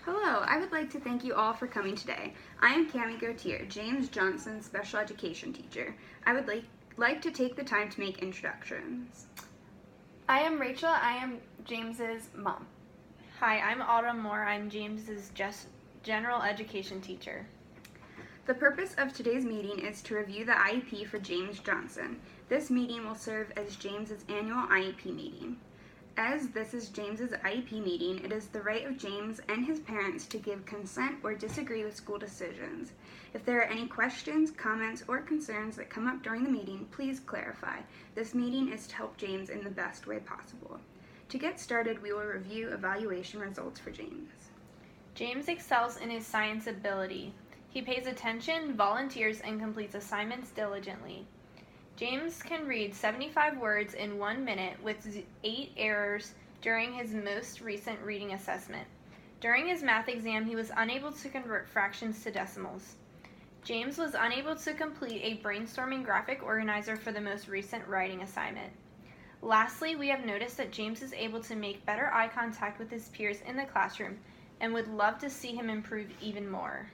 Hello, I would like to thank you all for coming today. I am Cami Gautier, James Johnson's special education teacher. I would like to take the time to make introductions. I am Rachel. I am James's mom. Hi, I'm Autumn Moore. I'm James's general education teacher. The purpose of today's meeting is to review the IEP for James Johnson. This meeting will serve as James's annual IEP meeting. As this is James's IEP meeting, it is the right of James and his parents to give consent or disagree with school decisions. If there are any questions, comments, or concerns that come up during the meeting, please clarify. This meeting is to help James in the best way possible. To get started, we will review evaluation results for James. James excels in his science ability. He pays attention, volunteers, and completes assignments diligently. James can read 75 words in 1 minute with 8 errors during his most recent reading assessment. During his math exam, he was unable to convert fractions to decimals. James was unable to complete a brainstorming graphic organizer for the most recent writing assignment. Lastly, we have noticed that James is able to make better eye contact with his peers in the classroom and would love to see him improve even more.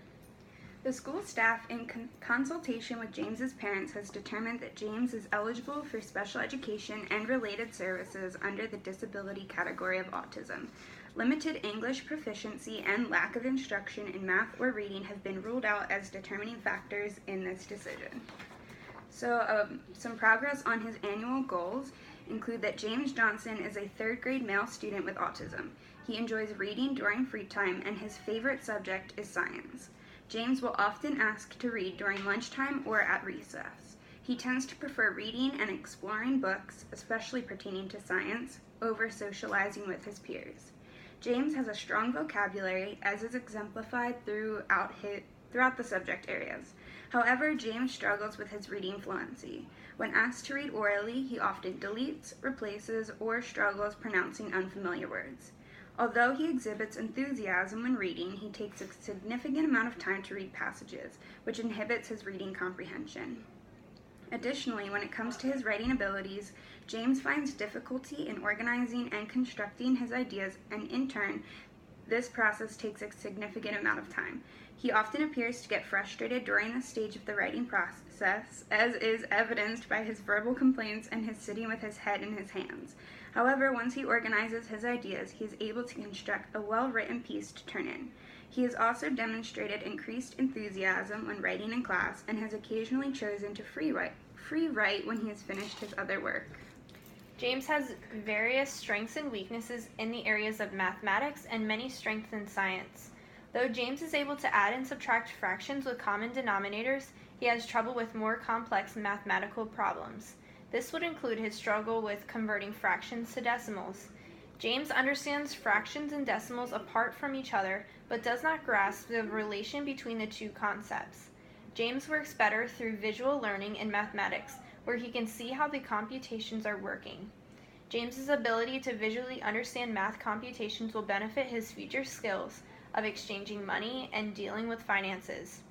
The school staff, in consultation with James's parents, has determined that James is eligible for special education and related services under the disability category of autism. Limited English proficiency and lack of instruction in math or reading have been ruled out as determining factors in this decision. So, some progress on his annual goals include that James Johnson is a 3rd grade male student with autism. He enjoys reading during free time, and his favorite subject is science. James will often ask to read during lunchtime or at recess. He tends to prefer reading and exploring books, especially pertaining to science, over socializing with his peers. James has a strong vocabulary, as is exemplified throughout the subject areas. However, James struggles with his reading fluency. When asked to read orally, he often deletes, replaces, or struggles pronouncing unfamiliar words. Although he exhibits enthusiasm when reading, he takes a significant amount of time to read passages, which inhibits his reading comprehension. Additionally, when it comes to his writing abilities, James finds difficulty in organizing and constructing his ideas, and in turn, this process takes a significant amount of time. He often appears to get frustrated during this stage of the writing process, as is evidenced by his verbal complaints and his sitting with his head in his hands. However, once he organizes his ideas, he is able to construct a well-written piece to turn in. He has also demonstrated increased enthusiasm when writing in class and has occasionally chosen to free write when he has finished his other work. James has various strengths and weaknesses in the areas of mathematics and many strengths in science. Though James is able to add and subtract fractions with common denominators, he has trouble with more complex mathematical problems. This would include his struggle with converting fractions to decimals. James understands fractions and decimals apart from each other, but does not grasp the relation between the two concepts. James works better through visual learning in mathematics, where he can see how the computations are working. James's ability to visually understand math computations will benefit his future skills of exchanging money and dealing with finances.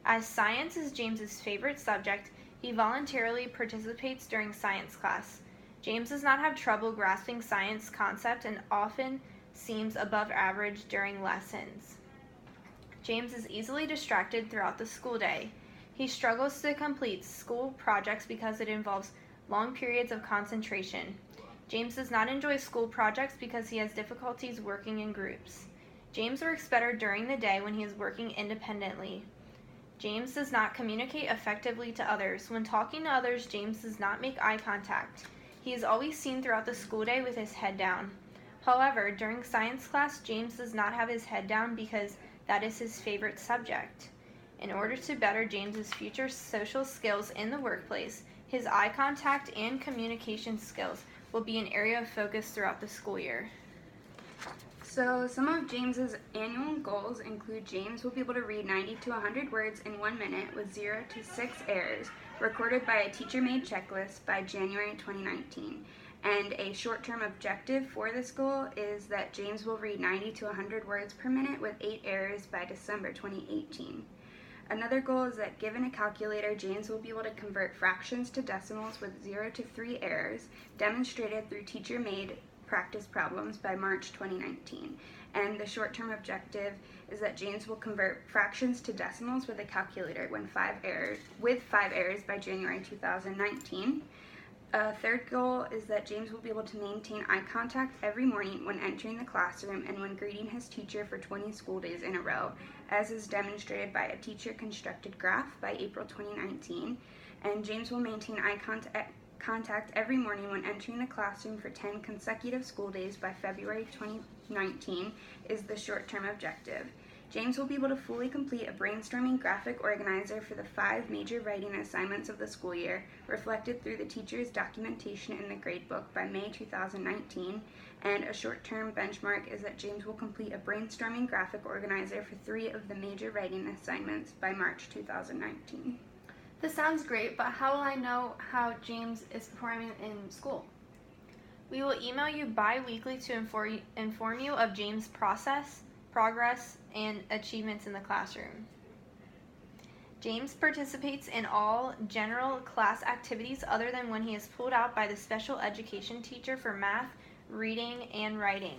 As science is James's favorite subject, he voluntarily participates during science class. James does not have trouble grasping science concepts and often seems above average during lessons. James is easily distracted throughout the school day. He struggles to complete school projects because it involves long periods of concentration. James does not enjoy school projects because he has difficulties working in groups. James works better during the day when he is working independently. James does not communicate effectively to others. When talking to others, James does not make eye contact. He is always seen throughout the school day with his head down. However, during science class, James does not have his head down because that is his favorite subject. In order to better James's future social skills in the workplace, his eye contact and communication skills will be an area of focus throughout the school year. So some of James's annual goals include James will be able to read 90 to 100 words in 1 minute with 0 to 6 errors, recorded by a teacher-made checklist by January 2019. And a short-term objective for this goal is that James will read 90 to 100 words per minute with 8 errors by December 2018. Another goal is that given a calculator, James will be able to convert fractions to decimals with 0 to 3 errors, demonstrated through teacher-made practice problems by March 2019. And the short-term objective is that James will convert fractions to decimals with a calculator with 5 errors by January 2019. Third goal is that James will be able to maintain eye contact every morning when entering the classroom and when greeting his teacher for 20 school days in a row, as is demonstrated by a teacher-constructed graph by April 2019. And James will maintain eye contact every morning when entering the classroom for 10 consecutive school days by February 2019 is the short-term objective. James will be able to fully complete a brainstorming graphic organizer for the 5 major writing assignments of the school year, reflected through the teacher's documentation in the gradebook by May 2019, and a short-term benchmark is that James will complete a brainstorming graphic organizer for 3 of the major writing assignments by March 2019. This sounds great, but how will I know how James is performing in school? We will email you bi-weekly to inform you of James' progress, and achievements in the classroom. James participates in all general class activities other than when he is pulled out by the special education teacher for math, reading, and writing.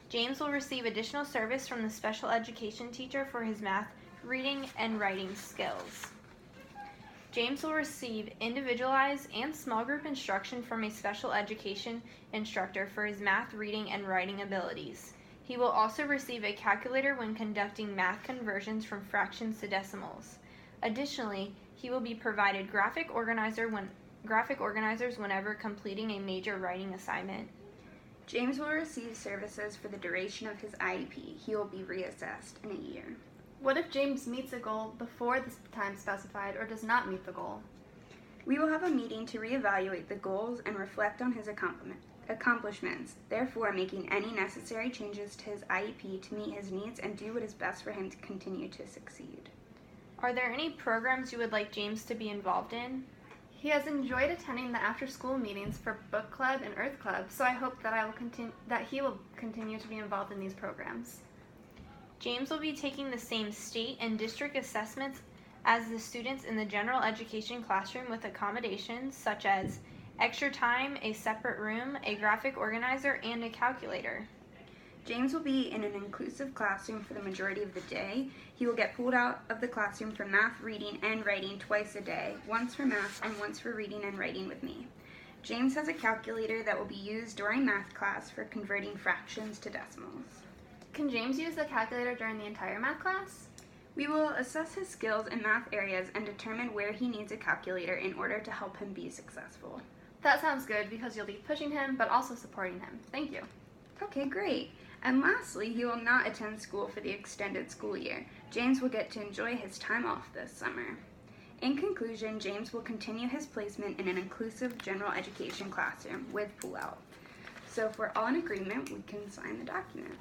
James will receive additional service from the special education teacher for his math, reading, and writing skills. James will receive individualized and small group instruction from a special education instructor for his math, reading, and writing abilities. He will also receive a calculator when conducting math conversions from fractions to decimals. Additionally, he will be provided graphic organizers whenever completing a major writing assignment. James will receive services for the duration of his IEP. He will be reassessed in a year. What if James meets a goal before the time specified or does not meet the goal? We will have a meeting to reevaluate the goals and reflect on his accomplishments, therefore making any necessary changes to his IEP to meet his needs and do what is best for him to continue to succeed. Are there any programs you would like James to be involved in? He has enjoyed attending the after-school meetings for Book Club and Earth Club, so I hope that he will continue to be involved in these programs. James will be taking the same state and district assessments as the students in the general education classroom with accommodations such as extra time, a separate room, a graphic organizer, and a calculator. James will be in an inclusive classroom for the majority of the day. He will get pulled out of the classroom for math, reading, and writing twice a day, once for math and once for reading and writing with me. James has a calculator that will be used during math class for converting fractions to decimals. Can James use the calculator during the entire math class? We will assess his skills in math areas and determine where he needs a calculator in order to help him be successful. That sounds good because you'll be pushing him but also supporting him. Thank you. Okay, great. And lastly, he will not attend school for the extended school year. James will get to enjoy his time off this summer. In conclusion, James will continue his placement in an inclusive general education classroom with pull-out. So if we're all in agreement, we can sign the document.